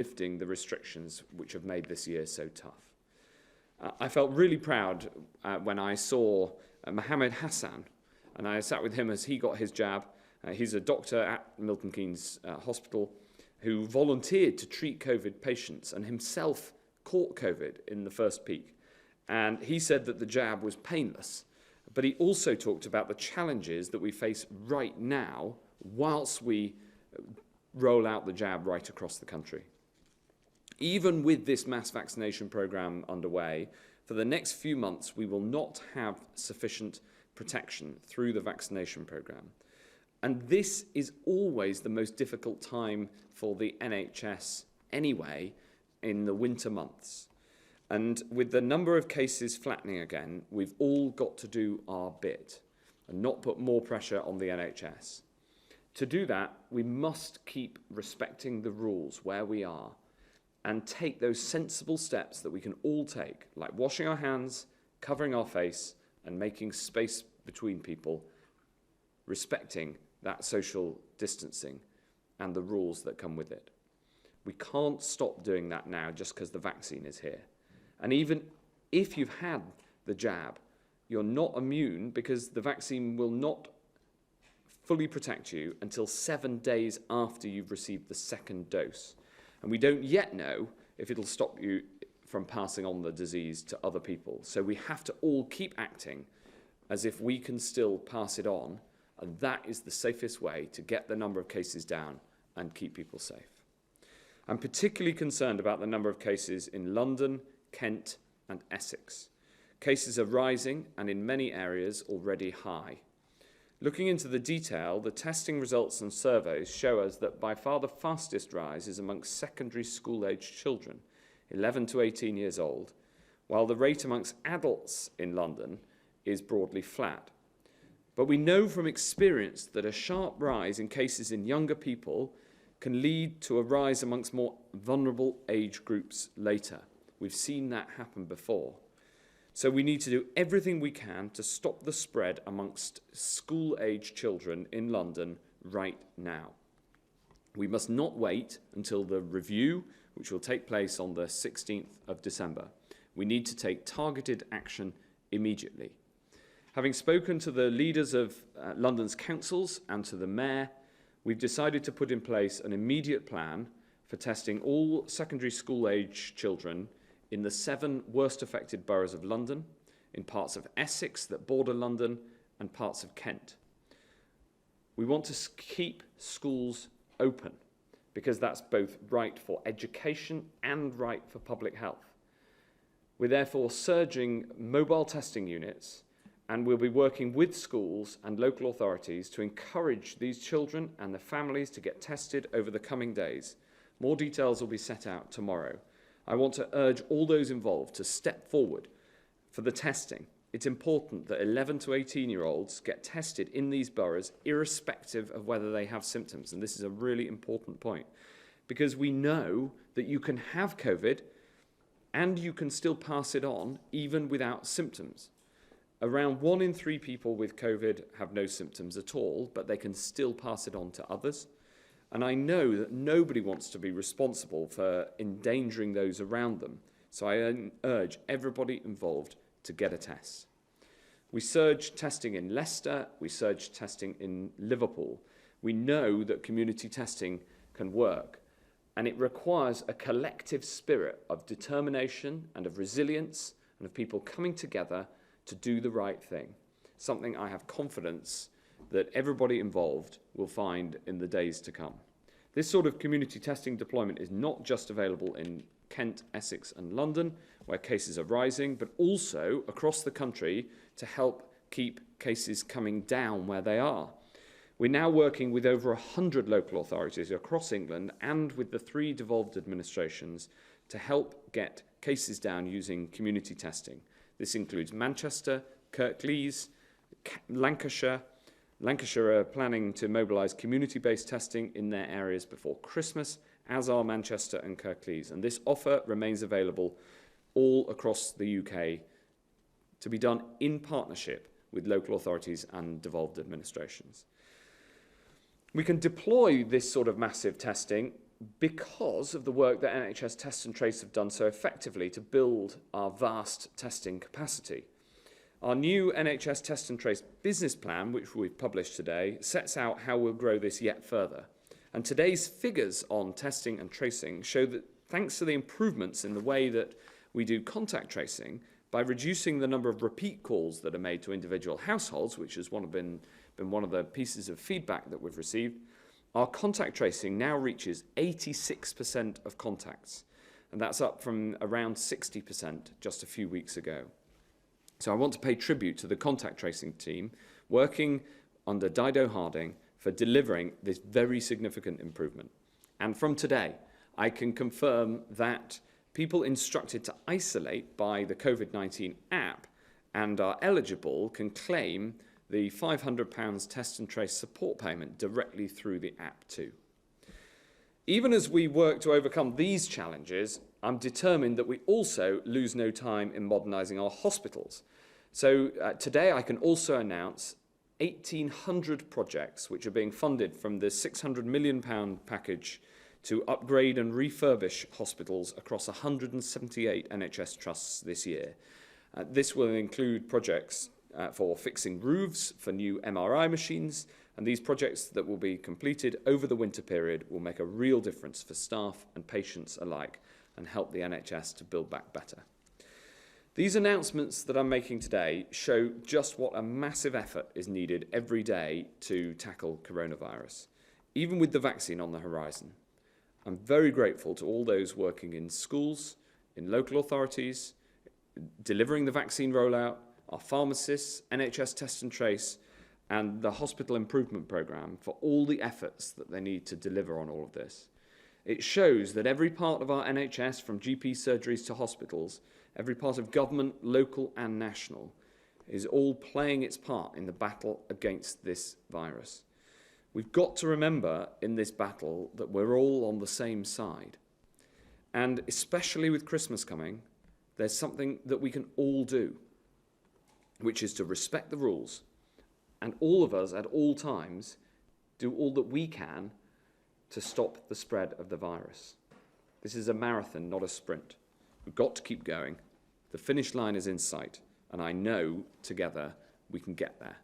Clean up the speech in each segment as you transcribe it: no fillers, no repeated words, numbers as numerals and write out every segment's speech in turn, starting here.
lifting the restrictions which have made this year so tough. I felt really proud when I saw Mohammed Hassan, and I sat with him as he got his jab. He's a doctor at Milton Keynes Hospital who volunteered to treat COVID patients and himself caught COVID in the first peak. And he said that the jab was painless, but he also talked about the challenges that we face right now whilst we roll out the jab right across the country. Even with this mass vaccination program underway, for the next few months, we will not have sufficient protection through the vaccination program. And this is always the most difficult time for the NHS anyway, in the winter months. And with the number of cases flattening again, we've all got to do our bit and not put more pressure on the NHS. To do that, we must keep respecting the rules where we are and take those sensible steps that we can all take, like washing our hands, covering our face, and making space between people, respecting that social distancing and the rules that come with it. We can't stop doing that now just because the vaccine is here. And even if you've had the jab, you're not immune because the vaccine will not fully protect you until 7 days after you've received the second dose. And we don't yet know if it'll stop you from passing on the disease to other people. So we have to all keep acting as if we can still pass it on, and that is the safest way to get the number of cases down and keep people safe. I'm particularly concerned about the number of cases in London, Kent, and Essex. Cases are rising and in many areas already high. Looking into the detail, the testing results and surveys show us that by far the fastest rise is amongst secondary school-aged children, 11 to 18 years old, while the rate amongst adults in London is broadly flat. But we know from experience that a sharp rise in cases in younger people can lead to a rise amongst more vulnerable age groups later. We've seen that happen before. So we need to do everything we can to stop the spread amongst school-age children in London right now. We must not wait until the review, which will take place on the 16th of December. We need to take targeted action immediately. Having spoken to the leaders of London's councils and to the mayor, we've decided to put in place an immediate plan for testing all secondary school-age children in the 7 worst affected boroughs of London, in parts of Essex that border London, and parts of Kent. We want to keep schools open because that's both right for education and right for public health. We're therefore surging mobile testing units, and we'll be working with schools and local authorities to encourage these children and their families to get tested over the coming days. More details will be set out tomorrow. I want to urge all those involved to step forward for the testing. It's important that 11 to 18-year-olds get tested in these boroughs irrespective of whether they have symptoms. And this is a really important point because we know that you can have COVID and you can still pass it on even without symptoms. Around 1 in 3 people with COVID have no symptoms at all, but they can still pass it on to others. And I know that nobody wants to be responsible for endangering those around them. So I urge everybody involved to get a test. We surged testing in Leicester, we surged testing in Liverpool. We know that community testing can work, and it requires a collective spirit of determination and of resilience and of people coming together to do the right thing, something I have confidence that everybody involved will find in the days to come. This sort of community testing deployment is not just available in Kent, Essex and London, where cases are rising, but also across the country to help keep cases coming down where they are. We're now working with over 100 local authorities across England and with the 3 devolved administrations to help get cases down using community testing. This includes Manchester, Kirklees, Lancashire. Lancashire are planning to mobilise community-based testing in their areas before Christmas, as are Manchester and Kirklees. And this offer remains available all across the UK to be done in partnership with local authorities and devolved administrations. We can deploy this sort of massive testing because of the work that NHS Test and Trace have done so effectively to build our vast testing capacity. Our new NHS Test and Trace business plan, which we've published today, sets out how we'll grow this yet further. And today's figures on testing and tracing show that thanks to the improvements in the way that we do contact tracing, by reducing the number of repeat calls that are made to individual households, which has been one of the pieces of feedback that we've received, our contact tracing now reaches 86% of contacts, and that's up from around 60% just a few weeks ago. So I want to pay tribute to the contact tracing team working under Dido Harding for delivering this very significant improvement. And from today, I can confirm that people instructed to isolate by the COVID-19 app and are eligible can claim the £500 test and trace support payment directly through the app too. Even as we work to overcome these challenges, I'm determined that we also lose no time in modernising our hospitals. So today I can also announce 1,800 projects which are being funded from the £600 million package to upgrade and refurbish hospitals across 178 NHS trusts this year. This will include projects for fixing roofs, for new MRI machines, and these projects that will be completed over the winter period will make a real difference for staff and patients alike and help the NHS to build back better. These announcements that I'm making today show just what a massive effort is needed every day to tackle coronavirus, even with the vaccine on the horizon. I'm very grateful to all those working in schools, in local authorities, delivering the vaccine rollout, our pharmacists, NHS Test and Trace, and the Hospital Improvement Programme for all the efforts that they need to deliver on all of this. It shows that every part of our NHS, from GP surgeries to hospitals, every part of government, local and national, is all playing its part in the battle against this virus. We've got to remember in this battle that we're all on the same side. And especially with Christmas coming, there's something that we can all do, which is to respect the rules, and all of us at all times do all that we can to stop the spread of the virus. This is a marathon, not a sprint. We've got to keep going. The finish line is in sight, and I know together we can get there.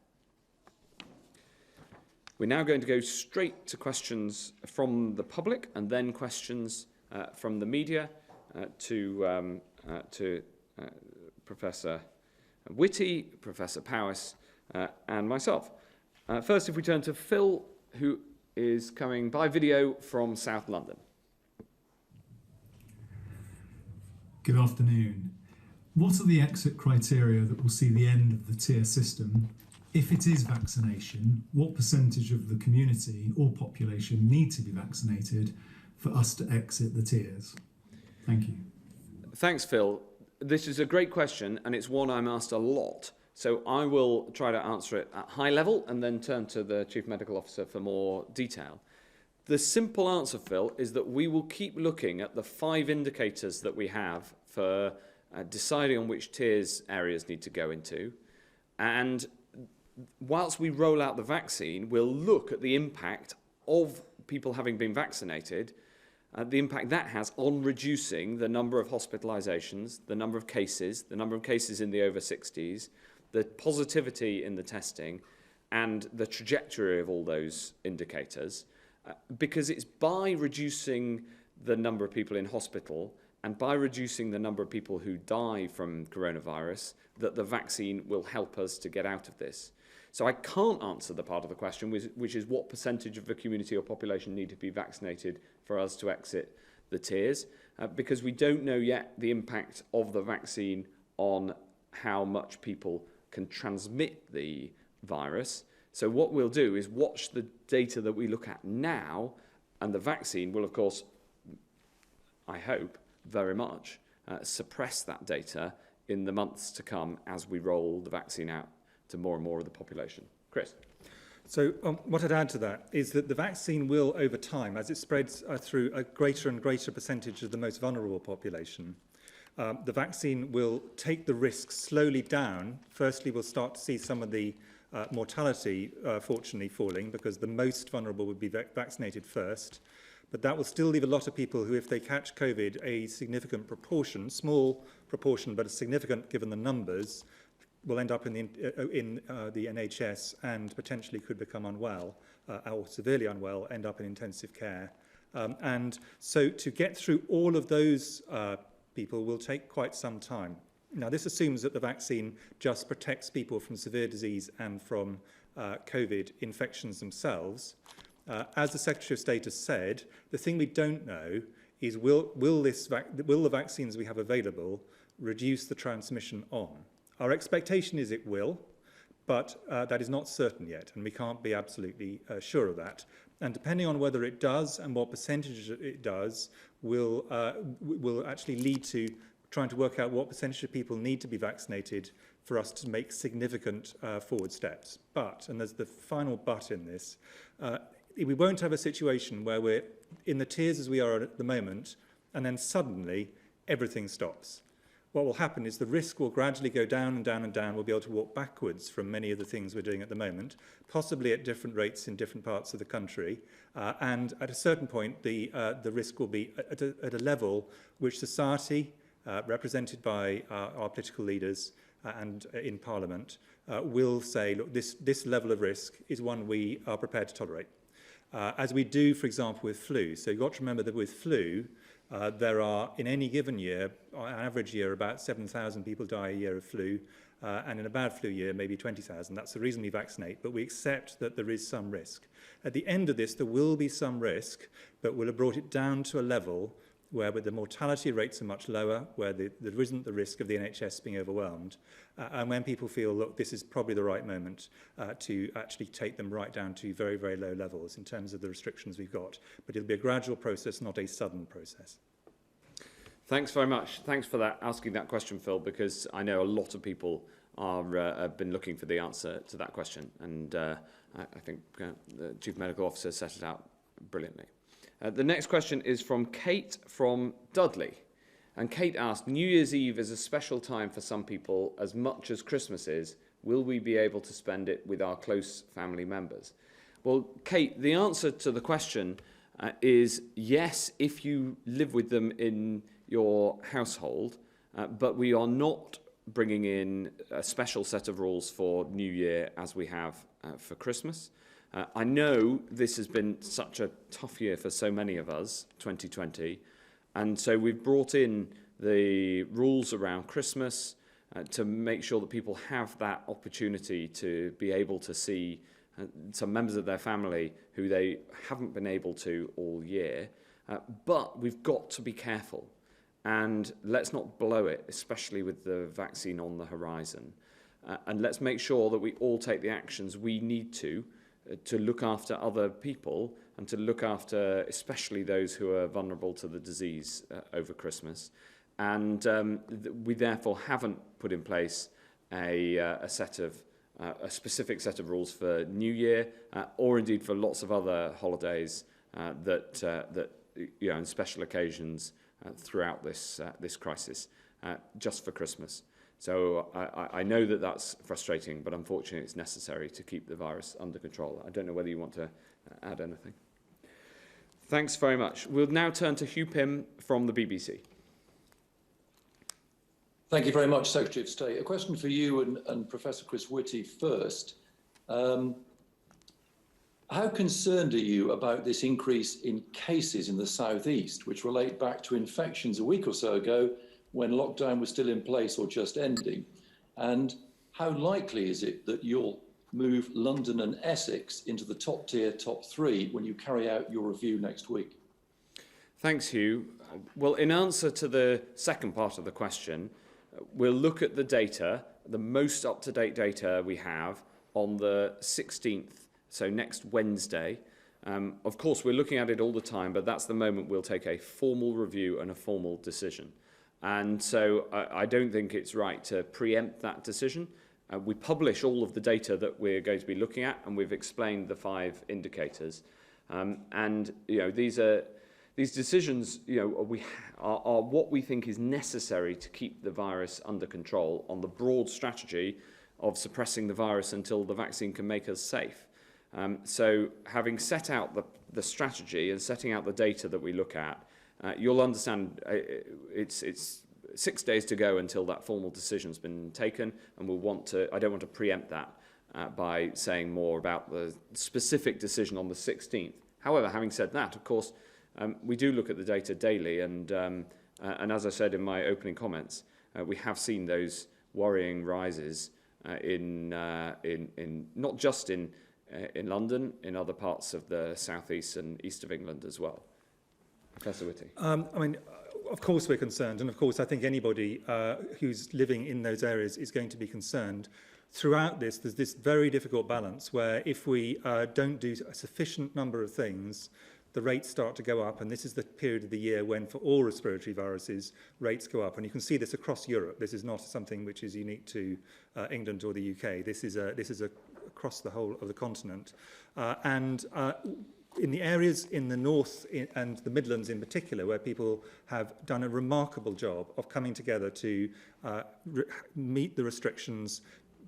We're now going to go straight to questions from the public and then questions from the media to Professor Whitty, Professor Powis, and myself. First, if we turn to Phil, who is coming by video from South London. Good afternoon. What are the exit criteria that will see the end of the tier system? If it is vaccination, what percentage of the community or population need to be vaccinated for us to exit the tiers? Thank you. Thanks, Phil. This is a great question, and it's one I'm asked a lot. So I will try to answer it at high level and then turn to the Chief Medical Officer for more detail. The simple answer, Phil, is that we will keep looking at the 5 indicators that we have for deciding on which tiers areas need to go into. And whilst we roll out the vaccine, we'll look at the impact of people having been vaccinated, the impact that has on reducing the number of hospitalisations, the number of cases in the over 60s, the positivity in the testing, and the trajectory of all those indicators. Because it's by reducing the number of people in hospital and by reducing the number of people who die from coronavirus that the vaccine will help us to get out of this. So I can't answer the part of the question, which is what percentage of the community or population need to be vaccinated for us to exit the tiers, because we don't know yet the impact of the vaccine on how much people can transmit the virus. So what we'll do is watch the data that we look at now, and the vaccine will, of course, I hope, very much suppress that data in the months to come as we roll the vaccine out to more and more of the population. Chris? So what I'd add to that is that the vaccine will, over time, as it spreads through a greater and greater percentage of the most vulnerable population, the vaccine will take the risk slowly down. Firstly, we'll start to see some of the mortality, fortunately, falling because the most vulnerable would be vaccinated first. But that will still leave a lot of people who, if they catch COVID, a significant proportion, small proportion, but a significant given the numbers, will end up in the NHS and potentially could become unwell or severely unwell, end up in intensive care. And so to get through all of those people will take quite some time. Now, this assumes that the vaccine just protects people from severe disease and from COVID infections themselves. As the Secretary of State has said, the thing we don't know is will the vaccines we have available reduce the transmission on? Our expectation is it will, but that is not certain yet, and we can't be absolutely sure of that. And depending on whether it does and what percentage it does will actually lead to trying to work out what percentage of people need to be vaccinated for us to make significant forward steps. But, and there's the final but in this, we won't have a situation where we're in the tiers as we are at the moment, and then suddenly everything stops. What will happen is the risk will gradually go down and down and down. We'll be able to walk backwards from many of the things we're doing at the moment, possibly at different rates in different parts of the country. And at a certain point, the risk will be at a level which society, represented by our political leaders and in Parliament, will say, look, this level of risk is one we are prepared to tolerate. As we do, for example, with flu. So you've got to remember that with flu, there are, in any given year, on average year, about 7,000 people die a year of flu, and in a bad flu year, maybe 20,000. That's the reason we vaccinate, but we accept that there is some risk. At the end of this, there will be some risk, but we'll have brought it down to a level where the mortality rates are much lower, where there isn't the risk of the NHS being overwhelmed, and when people feel, look, this is probably the right moment to actually take them right down to very, very low levels in terms of the restrictions we've got. But it'll be a gradual process, not a sudden process. Thanks very much. Thanks for asking that question, Phil, because I know a lot of people have been looking for the answer to that question, and I think the Chief Medical Officer set it out brilliantly. The next question is from Kate from Dudley. And Kate asked, New Year's Eve is a special time for some people as much as Christmas is. Will we be able to spend it with our close family members? Well, Kate, the answer to the question is yes, if you live with them in your household, but we are not bringing in a special set of rules for New Year as we have for Christmas. I know this has been such a tough year for so many of us, 2020, and so we've brought in the rules around Christmas to make sure that people have that opportunity to be able to see some members of their family who they haven't been able to all year. But we've got to be careful, and let's not blow it, especially with the vaccine on the horizon. And let's make sure that we all take the actions we need to look after other people and to look after especially those who are vulnerable to the disease over Christmas. And we therefore haven't put in place a specific set of rules for New Year or indeed for lots of other holidays that you know, and special occasions throughout this crisis, just for Christmas. So I know that that's frustrating, but unfortunately it's necessary to keep the virus under control. I don't know whether you want to add anything. Thanks very much. We'll now turn to Hugh Pym from the BBC. Thank you very much, Secretary of State. A question for you and Professor Chris Whitty first. How concerned are you about this increase in cases in the southeast, which relate back to infections a week or so ago when lockdown was still in place or just ending? And how likely is it that you'll move London and Essex into the top tier, top three, when you carry out your review next week? Thanks, Hugh. Well, in answer to the second part of the question, we'll look at the data, the most up-to-date data we have on the 16th, so next Wednesday. Of course, we're looking at it all the time, but that's the moment we'll take a formal review and a formal decision. And so I don't think it's right to preempt that decision. We publish all of the data that we're going to be looking at, and we've explained the 5 indicators. And you know, these decisions, you know, are what we think is necessary to keep the virus under control on the broad strategy of suppressing the virus until the vaccine can make us safe. So having set out the strategy and setting out the data that we look at, you'll understand it's 6 days to go until that formal decision's been taken, and I don't want to preempt that by saying more about the specific decision on the 16th. However, having said that, of course, we do look at the data daily, and as I said in my opening comments, we have seen those worrying rises in not just in London, in other parts of the southeast and east of England as well. Professor Whitty. I mean, of course we're concerned, and of course I think anybody who's living in those areas is going to be concerned. Throughout this, there's this very difficult balance where if we don't do a sufficient number of things, the rates start to go up, and this is the period of the year when, for all respiratory viruses, rates go up. And you can see this across Europe. This is not something which is unique to England or the UK. This is across the whole of the continent. In the areas in the north and the Midlands in particular, where people have done a remarkable job of coming together to meet the restrictions,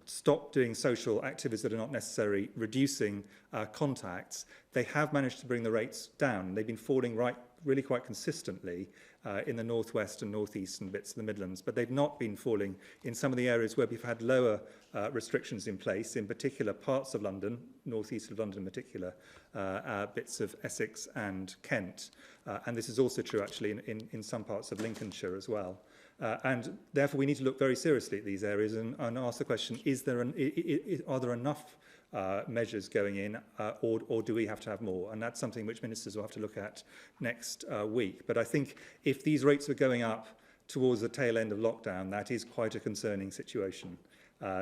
stop doing social activities that are not necessary, reducing contacts, they have managed to bring the rates down. They've been falling really quite consistently in the northwest and northeast and bits of the Midlands, but they've not been falling in some of the areas where we've had lower restrictions in place, in particular parts of London, northeast of London in particular, bits of Essex and Kent. And this is also true actually in some parts of Lincolnshire as well. And therefore we need to look very seriously at these areas and ask the question, are there enough measures going in or do we have to have more? And that's something which ministers will have to look at next week. But I think if these rates are going up towards the tail end of lockdown, that is quite a concerning situation.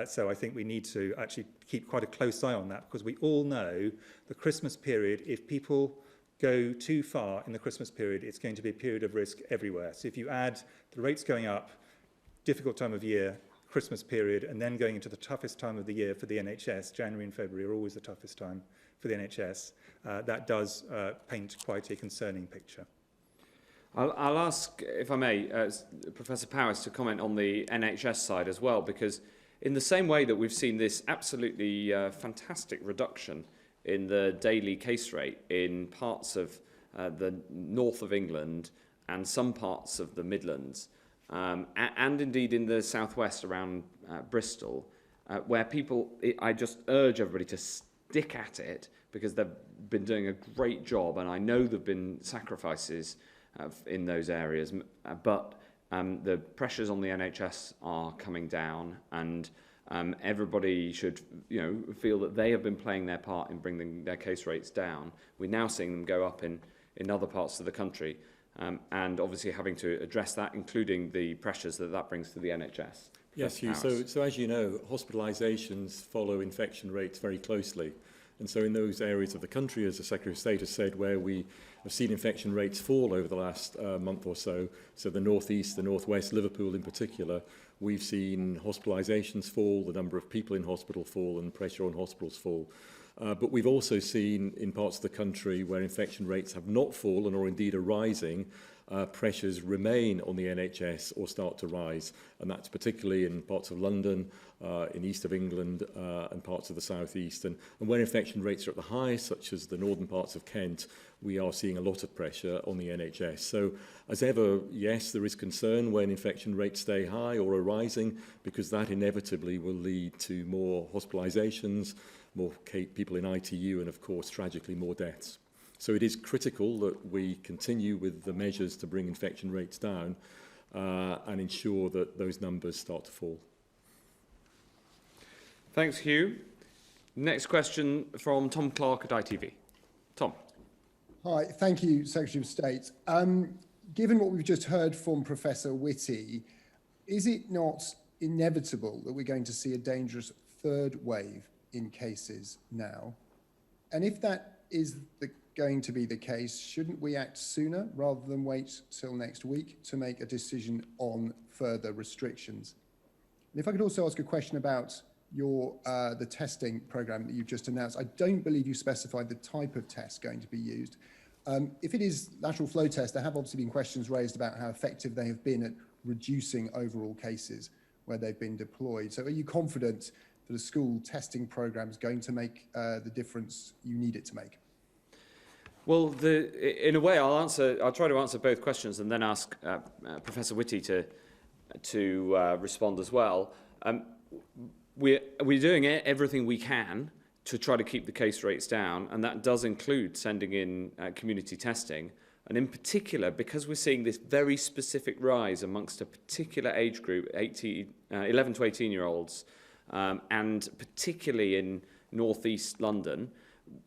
So I think we need to actually keep quite a close eye on that, because we all know the Christmas period, if people go too far in the Christmas period, it's going to be a period of risk everywhere. So if you add the rates going up, difficult time of year, Christmas period, and then going into the toughest time of the year for the NHS, January and February are always the toughest time for the NHS, that does paint quite a concerning picture. I'll ask, if I may, Professor Powis to comment on the NHS side as well, because in the same way that we've seen this absolutely fantastic reduction in the daily case rate in parts of the north of England and some parts of the Midlands, and indeed in the southwest around Bristol, where I just urge everybody to stick at it, because they've been doing a great job, and I know there have been sacrifices in those areas, but the pressures on the NHS are coming down, and everybody should feel that they have been playing their part in bringing their case rates down. We're now seeing them go up in other parts of the country, and obviously having to address that, including the pressures that brings to the NHS. Yes, Hugh. So as you know, hospitalisations follow infection rates very closely. And so in those areas of the country, as the Secretary of State has said, where we have seen infection rates fall over the last month or so the northeast, the northwest, Liverpool in particular, we've seen hospitalisations fall, the number of people in hospital fall, and pressure on hospitals fall. But we've also seen in parts of the country where infection rates have not fallen or indeed are rising, pressures remain on the NHS or start to rise. And that's particularly in parts of London, in east of England and parts of the southeast. And where infection rates are at the highest, such as the northern parts of Kent, we are seeing a lot of pressure on the NHS. So as ever, yes, there is concern when infection rates stay high or are rising, because that inevitably will lead to more hospitalisations, more people in ITU, and of course, tragically, more deaths. So it is critical that we continue with the measures to bring infection rates down and ensure that those numbers start to fall. Thanks, Hugh. Next question from Tom Clark at ITV. Tom. Hi, thank you, Secretary of State. Given what we've just heard from Professor Whitty, is it not inevitable that we're going to see a dangerous third wave in cases now? And if that is going to be the case, shouldn't we act sooner rather than wait till next week to make a decision on further restrictions? And if I could also ask a question about the testing program that you've just announced. I don't believe you specified the type of test going to be used. If it is lateral flow tests, there have obviously been questions raised about how effective they have been at reducing overall cases where they've been deployed. So are you confident that a school testing programme is going to make the difference you need it to make? Well, in a way, I'll try to answer both questions and then ask Professor Whitty to respond as well. We're doing everything we can to try to keep the case rates down, and that does include sending in community testing. And in particular, because we're seeing this very specific rise amongst a particular age group, 11 to 18-year-olds, and particularly in northeast London,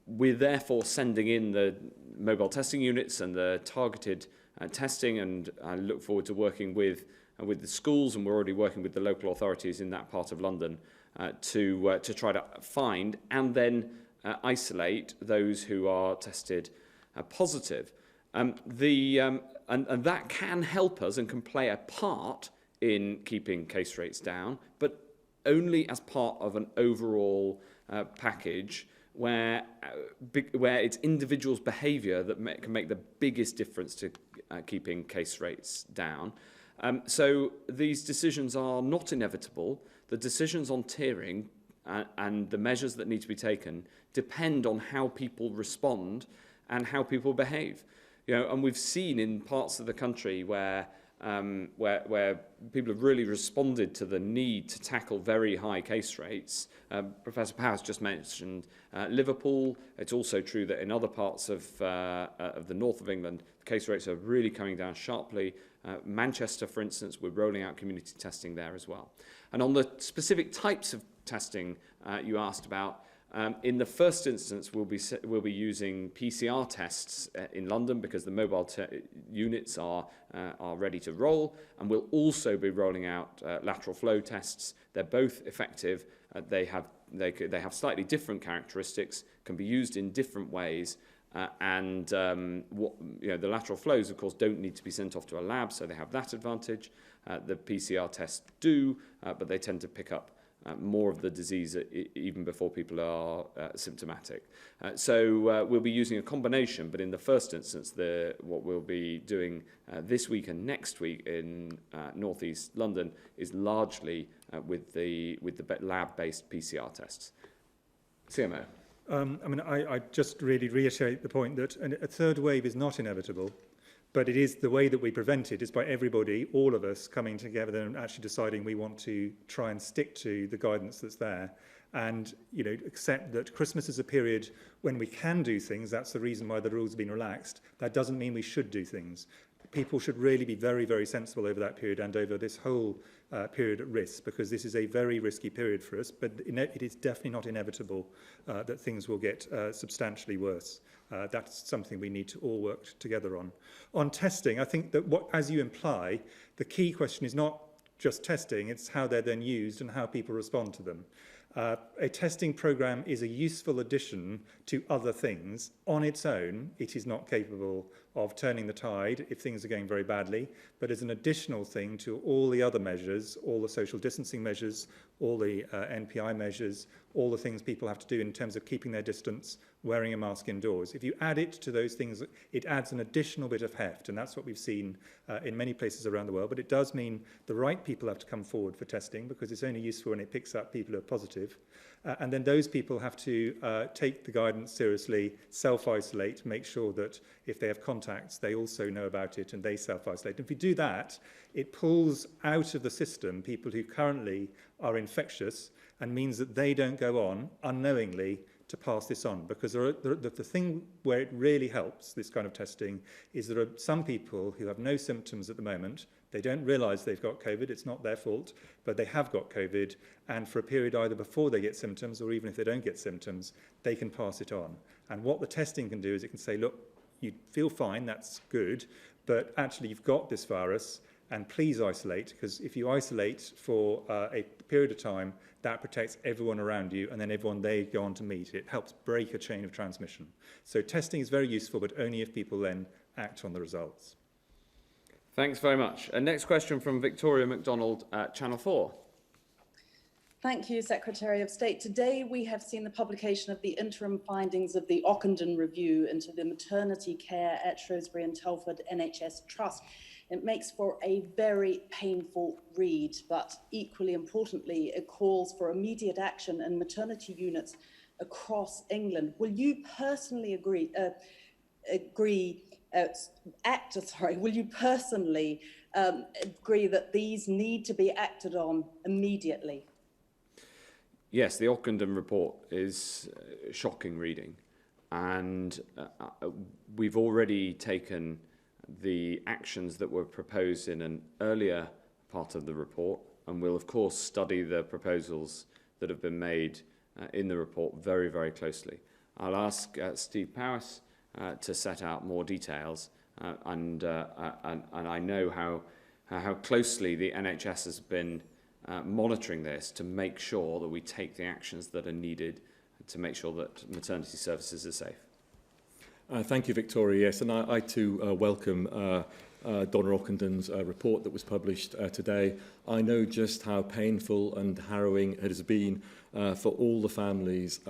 we're therefore sending in the mobile testing units and the targeted testing, and I look forward to working with the schools, and we're already working with the local authorities in that part of London to try to find and then isolate those who are tested positive. And that can help us and can play a part in keeping case rates down, but only as part of an overall package where it's individuals' behaviour that can make the biggest difference to keeping case rates down. So these decisions are not inevitable. The decisions on tiering and the measures that need to be taken depend on how people respond and how people behave. And we've seen in parts of the country where people have really responded to the need to tackle very high case rates. Professor Powis just mentioned Liverpool. It's also true that in other parts of the north of England, the case rates are really coming down sharply. Manchester, for instance, we're rolling out community testing there as well. And on the specific types of testing you asked about, in the first instance, we'll be using PCR tests in London because the mobile units are ready to roll, and we'll also be rolling out lateral flow tests. They're both effective. They have slightly different characteristics, can be used in different ways, and the lateral flows, of course, don't need to be sent off to a lab, so they have that advantage. The PCR tests do, but they tend to pick up more of the disease even before people are symptomatic. So we'll be using a combination, but in the first instance, what we'll be doing this week and next week in northeast London is largely with the lab-based PCR tests. CMO. I just really reiterate the point that a third wave is not inevitable. But it is the way that we prevent it is by everybody, all of us, coming together and actually deciding we want to try and stick to the guidance that's there, and accept that Christmas is a period when we can do things. That's the reason why the rules have been relaxed. That doesn't mean we should do things. People should really be very, very sensible over that period and over this whole period at risk, because this is a very risky period for us, but it is definitely not inevitable that things will get substantially worse. That's something we need to all work together on. On testing, I think that as you imply, the key question is not just testing, it's how they're then used and how people respond to them. A testing programme is a useful addition to other things. On its own, it is not capable of turning the tide if things are going very badly, but as an additional thing to all the other measures, all the social distancing measures, all the NPI measures, all the things people have to do in terms of keeping their distance, wearing a mask indoors. If you add it to those things, it adds an additional bit of heft, and that's what we've seen in many places around the world. But it does mean the right people have to come forward for testing, because it's only useful when it picks up people who are positive. And then those people have to take the guidance seriously, self-isolate, make sure that if they have contacts, they also know about it and they self-isolate. And if we do that, it pulls out of the system people who currently are infectious and means that they don't go on unknowingly to pass this on. Because the thing where it really helps, this kind of testing, is there are some people who have no symptoms at the moment. They don't realise they've got COVID, it's not their fault, but they have got COVID, and for a period either before they get symptoms or even if they don't get symptoms, they can pass it on. And what the testing can do is it can say, look, you feel fine, that's good, but actually you've got this virus, and please isolate, because if you isolate for a period of time, that protects everyone around you, and then everyone they go on to meet. It helps break a chain of transmission. So testing is very useful, but only if people then act on the results. Thanks very much. Next question from Victoria MacDonald at Channel 4. Thank you, Secretary of State. Today we have seen the publication of the interim findings of the Ockenden review into the maternity care at Shrewsbury and Telford NHS Trust. It makes for a very painful read, but equally importantly, it calls for immediate action in maternity units across England. Will you personally will you personally agree that these need to be acted on immediately? Yes, the Ockenden report is shocking reading, and we've already taken the actions that were proposed in an earlier part of the report, and we'll of course study the proposals that have been made in the report very, very closely. I'll ask Steve Powis to set out more details, and I know how closely the NHS has been monitoring this to make sure that we take the actions that are needed to make sure that maternity services are safe. Thank you, Victoria. Yes, and I too welcome Donna Ockenden's report that was published today. I know just how painful and harrowing it has been for all the families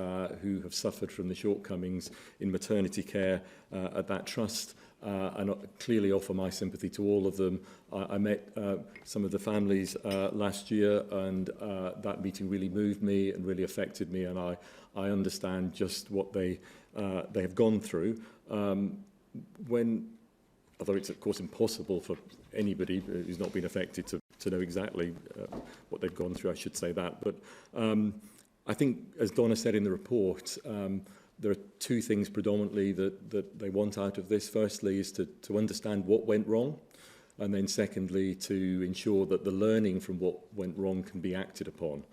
who have suffered from the shortcomings in maternity care at that trust. And clearly offer my sympathy to all of them. I met some of the families last year, and that meeting really moved me and really affected me, and I understand just what they have gone through. Although it's of course impossible for anybody who's not been affected to know exactly what they've gone through, I should say that. But I think, as Donna said in the report, there are two things predominantly that they want out of this. Firstly is to understand what went wrong, and then secondly to ensure that the learning from what went wrong can be acted upon.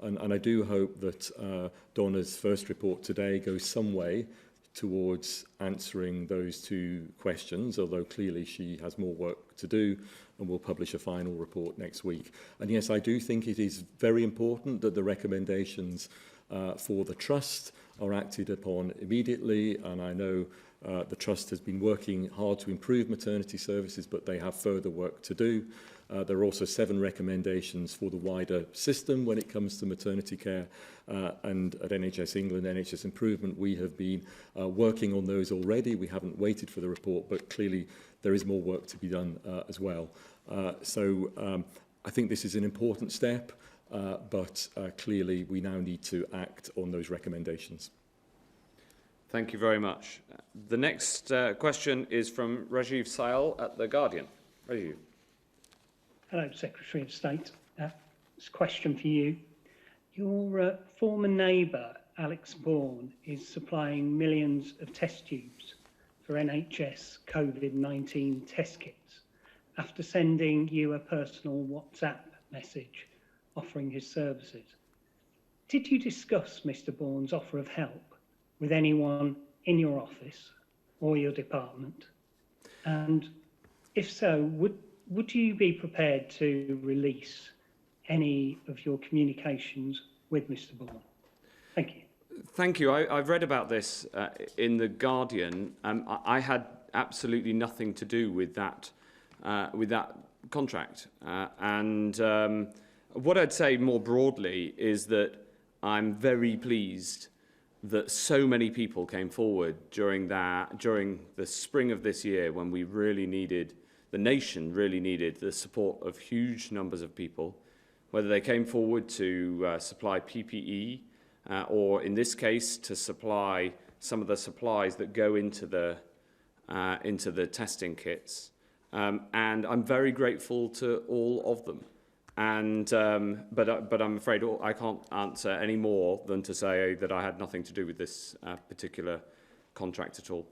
And I do hope that Donna's first report today goes some way towards answering those two questions, although clearly she has more work to do, and will publish a final report next week. And yes, I do think it is very important that the recommendations for the Trust are acted upon immediately, and I know the Trust has been working hard to improve maternity services, but they have further work to do. There are also 7 recommendations for the wider system when it comes to maternity care, and at NHS England, NHS Improvement, we have been working on those already. We haven't waited for the report, but clearly there is more work to be done as well. So I think this is an important step. But clearly we now need to act on those recommendations. Thank you very much. The next question is from Rajiv Sayal at The Guardian. Rajiv. Hello, Secretary of State. This question for you. Your former neighbour, Alex Bourne, is supplying millions of test tubes for NHS COVID-19 test kits after sending you a personal WhatsApp message offering his services. Did you discuss Mr. Bourne's offer of help with anyone in your office or your department? And if so, would you be prepared to release any of your communications with Mr. Bourne? Thank you. Thank you. I've read about this in The Guardian. I had absolutely nothing to do with that contract. What I'd say more broadly is that I'm very pleased that so many people came forward during the spring of this year, when we really needed, the nation really needed the support of huge numbers of people, whether they came forward to supply PPE or in this case to supply some of the supplies that go into the testing kits. And I'm very grateful to all of them. And but I'm afraid I can't answer any more than to say that I had nothing to do with this particular contract at all.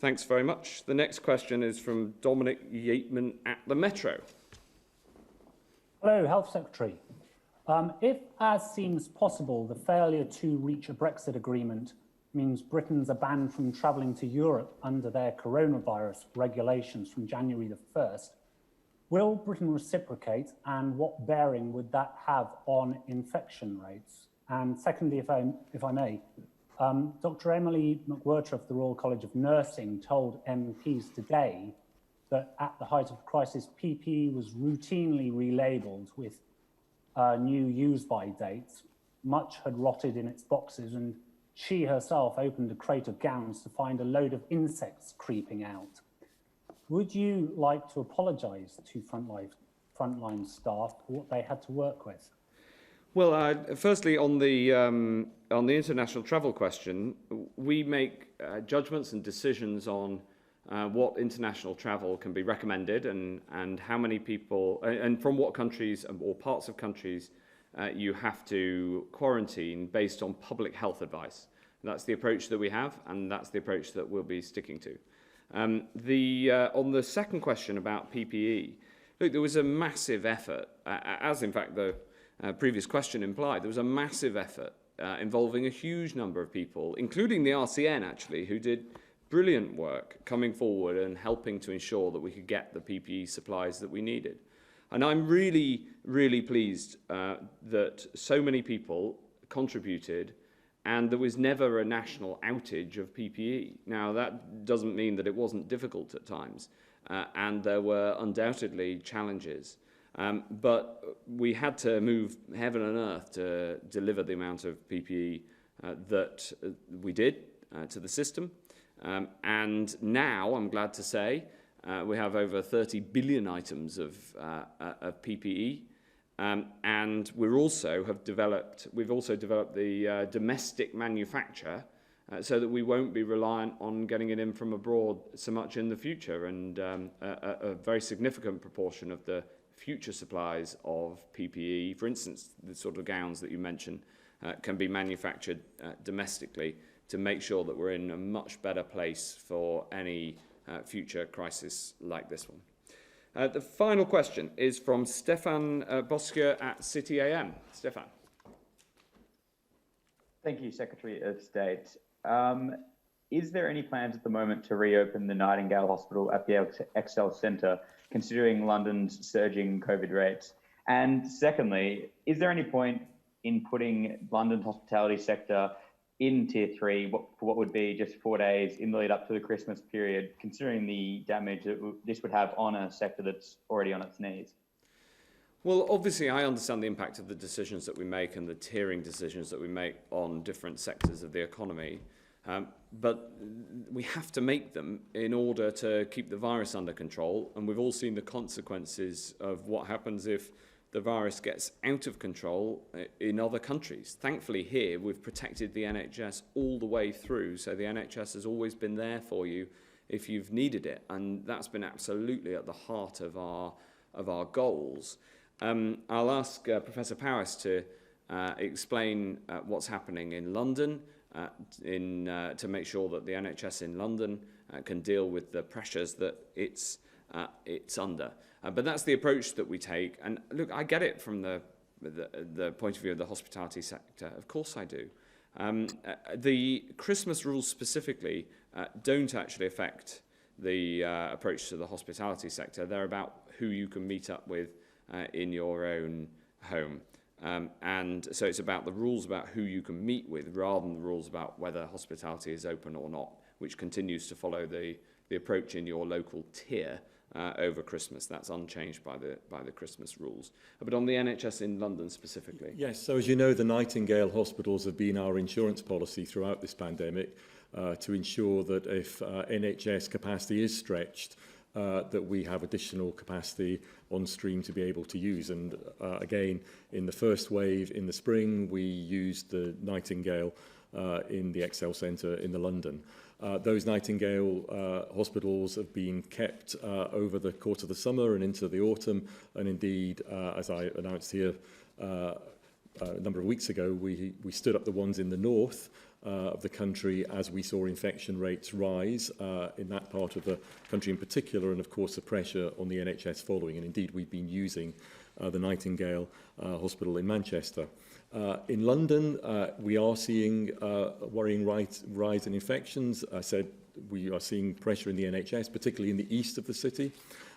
Thanks very much. The next question is from Dominic Yateman at the Metro. Hello, Health Secretary. If, as seems possible, the failure to reach a Brexit agreement means Britons are banned from travelling to Europe under their coronavirus regulations from January the 1st, will Britain reciprocate, and what bearing would that have on infection rates? And secondly, if I may, Dr. Emily McWhirter of the Royal College of Nursing told MPs today that at the height of the crisis, PPE was routinely relabelled with new use-by dates. Much had rotted in its boxes, and she herself opened a crate of gowns to find a load of insects creeping out. would you like to apologise to frontline staff for what they had to work with? Well, firstly, on the international travel question, we make judgments and decisions on what international travel can be recommended and how many people, and from what countries or parts of countries you have to quarantine based on public health advice. That's the approach that we have, and that's the approach that we'll be sticking to. On the second question about PPE, look, there was a massive effort, as in fact the previous question implied, there was a massive effort involving a huge number of people, including the RCN actually, who did brilliant work coming forward and helping to ensure that we could get the PPE supplies that we needed. And I'm really, really pleased that so many people contributed and there was never a national outage of PPE. Now, that doesn't mean that it wasn't difficult at times, and there were undoubtedly challenges. But we had to move heaven and earth to deliver the amount of PPE that we did to the system. And now, I'm glad to say, we have over 30 billion items of PPE. And we've also developed the domestic manufacture so that we won't be reliant on getting it in from abroad so much in the future. And a very significant proportion of the future supplies of PPE, for instance, the sort of gowns that you mentioned, can be manufactured domestically to make sure that we're in a much better place for any future crisis like this one. The final question is from Stefan Bosker at City AM. Stefan. Thank you, Secretary of State. Is there any plans at the moment to reopen the Nightingale Hospital at the Excel Centre, considering London's surging COVID rates? And secondly, is there any point in putting London's hospitality sector in Tier 3 for what would be just 4 days in the lead up to the Christmas period, considering the damage that this would have on a sector that's already on its knees? Well, obviously, I understand the impact of the decisions that we make and the tiering decisions that we make on different sectors of the economy. But we have to make them in order to keep the virus under control. And we've all seen the consequences of what happens if the virus gets out of control in other countries. Thankfully here, we've protected the NHS all the way through, so the NHS has always been there for you if you've needed it, and that's been absolutely at the heart of our goals. I'll ask Professor Powis to explain what's happening in London to make sure that the NHS in London can deal with the pressures that it's under. But that's the approach that we take. And look, I get it from the point of view of the hospitality sector. Of course I do. The Christmas rules specifically don't actually affect the approach to the hospitality sector. They're about who you can meet up with in your own home. And so it's about the rules about who you can meet with rather than the rules about whether hospitality is open or not, which continues to follow the approach in your local tier over Christmas. That's unchanged by the Christmas rules. But on the NHS in London specifically? Yes, so as you know, the Nightingale hospitals have been our insurance policy throughout this pandemic to ensure that if NHS capacity is stretched, that we have additional capacity on stream to be able to use. And again, in the first wave in the spring, we used the Nightingale in the Excel Centre in London. Those Nightingale hospitals have been kept over the course of the summer and into the autumn. And indeed, as I announced here a number of weeks ago, we stood up the ones in the north of the country as we saw infection rates rise in that part of the country in particular, and of course the pressure on the NHS following. And indeed, we've been using the Nightingale Hospital in Manchester. In London, we are seeing a worrying rise in infections. I said we are seeing pressure in the NHS, particularly in the east of the city,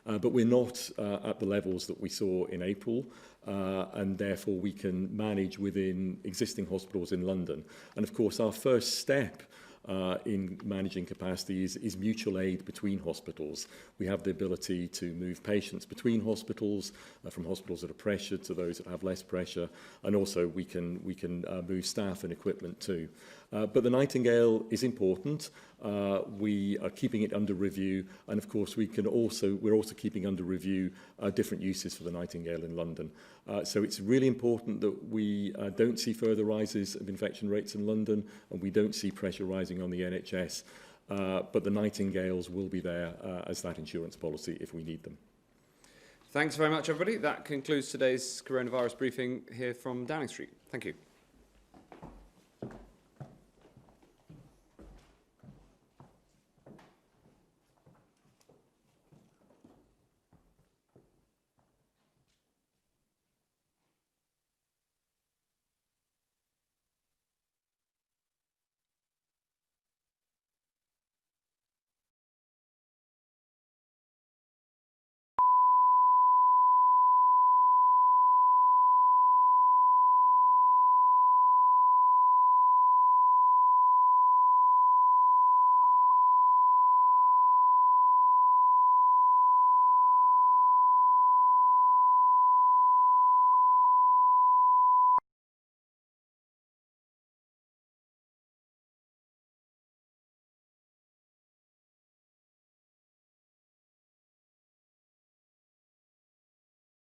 but we're not at the levels that we saw in April, and therefore we can manage within existing hospitals in London. And of course, our first step in managing capacity is mutual aid between hospitals. We have the ability to move patients between hospitals, from hospitals that are pressured to those that have less pressure, and also we can move staff and equipment too. But the Nightingale is important. We are keeping it under review, and of course we're also keeping under review different uses for the Nightingale in London. So it's really important that we don't see further rises of infection rates in London, and we don't see pressure rising on the NHS. But the Nightingales will be there as that insurance policy if we need them. Thanks very much, everybody. That concludes today's coronavirus briefing here from Downing Street. Thank you.